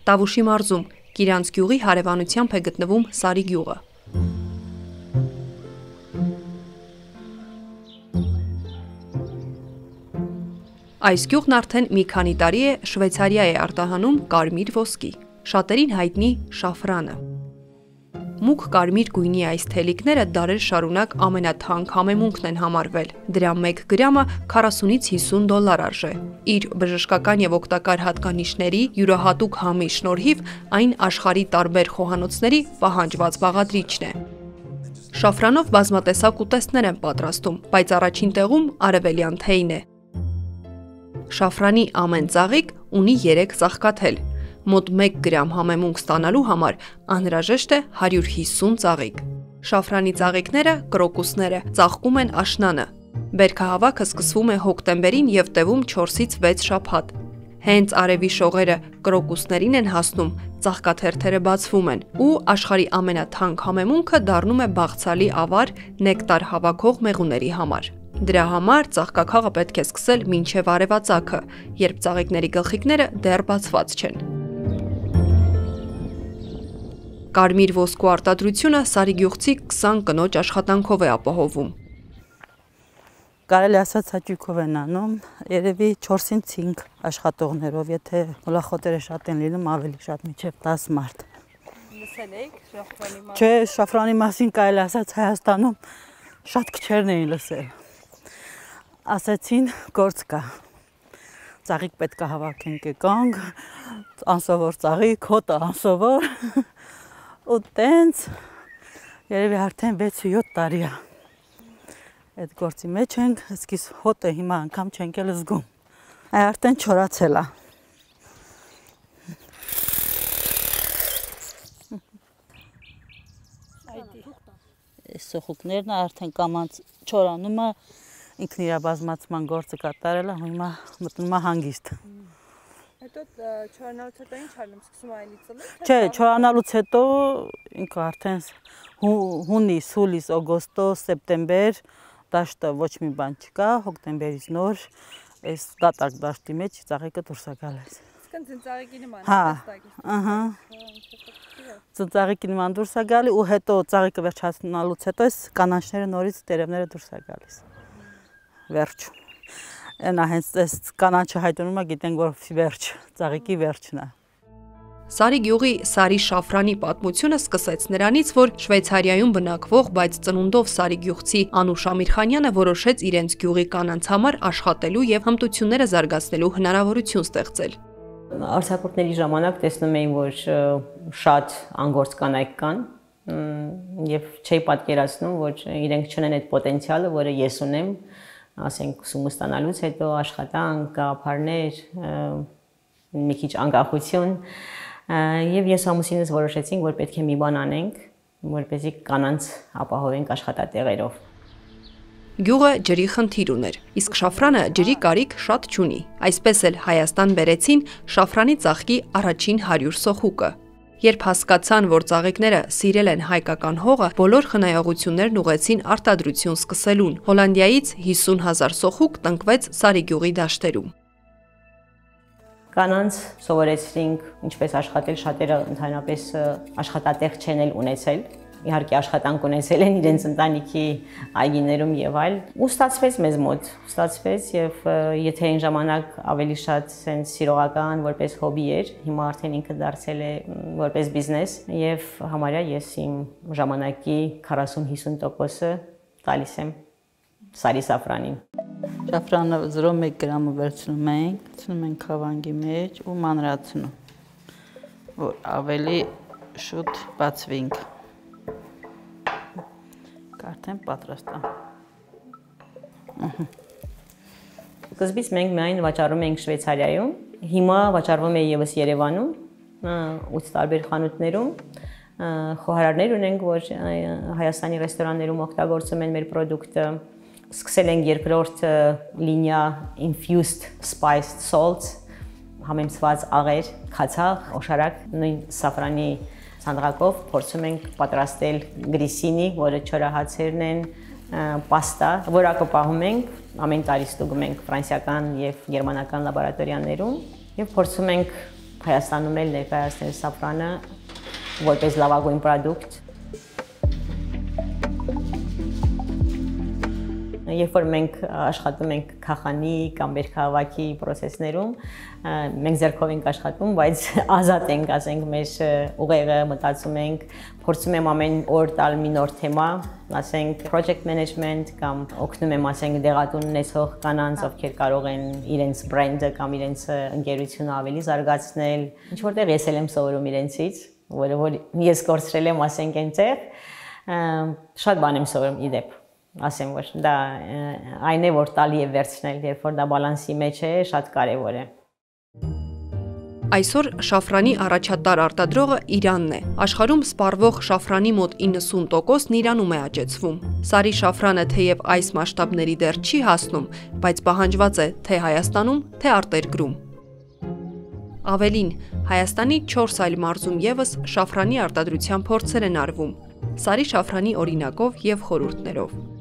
Տավուշի մարզում Կիրանց գյուղի հարևանությամբ է գտնվում Սարի գյուղը։ Այս գյուղն արդեն մի քանի տարի է Շվեյցարիա է արտահանում կարմիր ոսկի, շատերին հայտնի շաֆրանը։ Մուգ կարմիր գույնի այս թելիկները դարեր շարունակ ամենաթանկ համեմունքն են համարվել։ Դրա 1 գրամը 40-ից 50 դոլար արժե։ Իր բժշկական եւ օգտակար հատկանիշների յուրահատուկ համի շնորհիվ այն աշխարհի տարբեր խոհանոցների պահանջված բաղադրիչն է։ Շաֆրանով բազմատեսակ ուտեստներ են պատրաստում, բայց առաջին տեղում արևելյան թեյն է։ Շաֆրանի ամեն ծաղիկ ունի 3 ծաղկաթել։ Մոտ 1 գրամ համեմունք ստանալու համար անհրաժեշտ է 150 ծաղիկ։ Շաֆրանի ծաղիկները, կրոկուսները, ծաղկում են աշնանը։ Բերքահավաքը սկսվում է հոկտեմբերին եւ տևում 4-ից 6 շաբաթ։ Հենց արևի շողերը կրոկուսներին են հասնում, ծաղկաթերթերը բացվում են ու աշխարհի ամենաթանկ համեմունքը դառնում է բաղցալի ավար նեկտար հավաքող մեղուների համար։ Դրա համար ծաղկաքաղը պետք է սկսել մինչև արևածագը, երբ ծաղիկների գլխիկները դեռ բացված չեն։ Կարմիր ոսկու արտադրությունը Սարի գյուղցի 20 կնոջ աշխատանքով է ապահովում։ Կարելի ասած հաճույքով են անում, երևի 4-ից 5 աշխատողներով, եթե մոլախոտերը շատ են լինում, ավելի շատ մինչև 10 մարդ։ Լսել եք շաֆրանի մասին։ Չէ, շաֆրանի մասին կարելի ասած Հայաստանում շատ քչերն էին լսել։ Ասացին գործ կա։ Ծաղիկ պետք է հավաքենք եկանք, անսովոր ծաղիկ, հոտը անսովոր։ Ու տենց երևի արդեն 6-7 տարի է։ Այդ գործի մեջ ենք, սկիզ հոտը հիմա անգամ չենք էլ զգում։ Այ արդեն չորացել է։ Այս սոխուկներն արդեն կամանց չորանում է, ինքն իր բազմացման գործը կատարել է, հիմա մտնում է հանգիստ։ Հետո չորանալուց հետո ինչ անում, սկսում այլի ծլել։ Չէ, չորանալուց հետո ինքը արդեն հունիս, հուլիս, օգոստոս, սեպտեմբեր դաշտը ոչ մի բան չկա, հոկտեմբերից նոր այս դատարկ դաշտի մեջ ծաղիկը դուրս է գալիս։ Իսկն ծաղիկի նման Հա, է։ ահա։ Ծաղիկի նման դուրս է գալի ու հետո ծաղիկը վերջացնալուց հետո այս կանաչները նորից տերևները դուրս է գալիս։ Վերջ։ Նա հենց այս կանաչը հայտնում է, գիտենք, որ վերջ, ծաղիկի վերջն է։ Սարի գյուղի Սարի շաֆրանի պատմությունը սկսեց նրանից, որ Շվեյցարիայում բնակվող, բայց ծնունդով Սարի գյուղցի Անուշ Ամիրխանյանը որոշեց իրենց գյուղի կանանց համար աշխատելու եւ հմտությունները զարգացնելու հնարավորություն ստեղծել։ Արձակուրդների ժամանակ տեսնում էին, որ շատ անգործ կանայք կան եւ չէի պատկերացնում, որ իրենք չունեն այդ պոտենցիալը, որը ես ունեմ, ասենք ուսումը ստանալուց հետո աշխատանք, գաղափարներ, մի քիչ անկախություն եւ ես ամուսինս որոշեցինք, որ պետք է մի բան անենք, որպեսզի կանանց ապահովենք աշխատատեղերով։ Գյուղը ջրի խնդիր ուներ, իսկ շաֆրանը ջրի կարիք շատ չունի։ Այսպես էլ Հայաստան բերեցին շաֆրանի ծաղկի առաջին 100 սոխուկը։ Երբ հասկացան, որ ծաղիկները սիրել են հայկական հողը, բոլոր խնայողություններն ուղեցին արտադրություն սկսելուն։ Հոլանդիայից 50,000 սոխուկ տնկվեց Սարի գյուղի դաշտերում։ Կանանց սովորեցրինք ինչպես աշխատել, շատերը ընդհանրապես աշխատատեղ չեն էլ ունեցել։ Իհարկե աշխատանք ունեցել են իրենց ընտանիքի այգիներում եւ այլ։ Ու ստացվեց մեզ մոտ, ստացվեց եւ եթե այն ժամանակ ավելի շատ sense սիրողական որպես հոբի էր, հիմա արդեն ինքը դարձել է որպես բիզնես եւ համարյա ես իմ ժամանակի 40-50%-ը տալիս եմ Սարի սաֆրանին։ Շաֆրանը 0.1 գրամը վերցնում ենք խավանգի մեջ ու մանրացնում, որ ավելի շուտ բացվենք։ Արդեն պատրաստ է։ Սկզբից մենք միայն վաճառում էինք Շվեյցարիայում, հիմա վաճառվում է եւս Երևանում, 8 տարբեր խանութներում, խոհարարներ ունենք, որ Հայաստանի ռեստորաններում օգտագործում են մեր պրոդուկտը, սկսել ենք երկրորդ լինիա infused spiced salts, համեմցված աղեր, քացախ, օշարակ, նույն սաֆրանի սանդղակով փորձում ենք պատրաստել գրիսինի, որը չորահացերն են, պաստա, որակը պահում ենք, ամեն տարի ստուգում ենք ֆրանսիական եւ գերմանական լաբորատորիաներում եւ փորձում ենք Հայաստանում էլ ներկայացնել սաֆրանը որպես լավագույն պրոդուկտ։ Երբ որ մենք աշխատում ենք քաղանի կամ վերքահավաքի process-ներում, մենք ձեռքով ենք աշխատում, բայց ազատ ենք, ասենք, մեր ուղեղը մտածում ենք, փորձում եմ ամեն օր տալ մի նոր թեմա, ասենք project management կամ օգնում եմ, ասենք, դեղատուն ունեցող կանանց, ովքեր կարող են իրենց brand-ը կամ իրենց ընկերությունը ավելի զարգացնել։ Ինչ որտեղ ես էլ եմ սովորում իրենցից, որ ես կորցրել եմ, ասենք, այնտեղ, շատ բան եմ սովորում իդեպ։ Ասեմ, որ դա այն է, որ տալի է վերցնել, երբ որ դա բալանսի մեջ է, շատ կարևոր է։ Այսօր շաֆրանի առաջատար արտադրողը Իրանն է։ Աշխարհում սպառվող շաֆրանի մոտ 90%-ն Իրանում է աճեցվում։ Սարի շաֆրանը թեև այս մասշտաբների դեռ չի հասնում, բայց պահանջված է թե Հայաստանում, թե արտերկրում։ Ավելին, Հայաստանի 4 այլ մարզում ևս շաֆրանի արտադրության փորձեր են արվում։ Սարի շաֆրանի օրինակով եւ խորհուրդներով։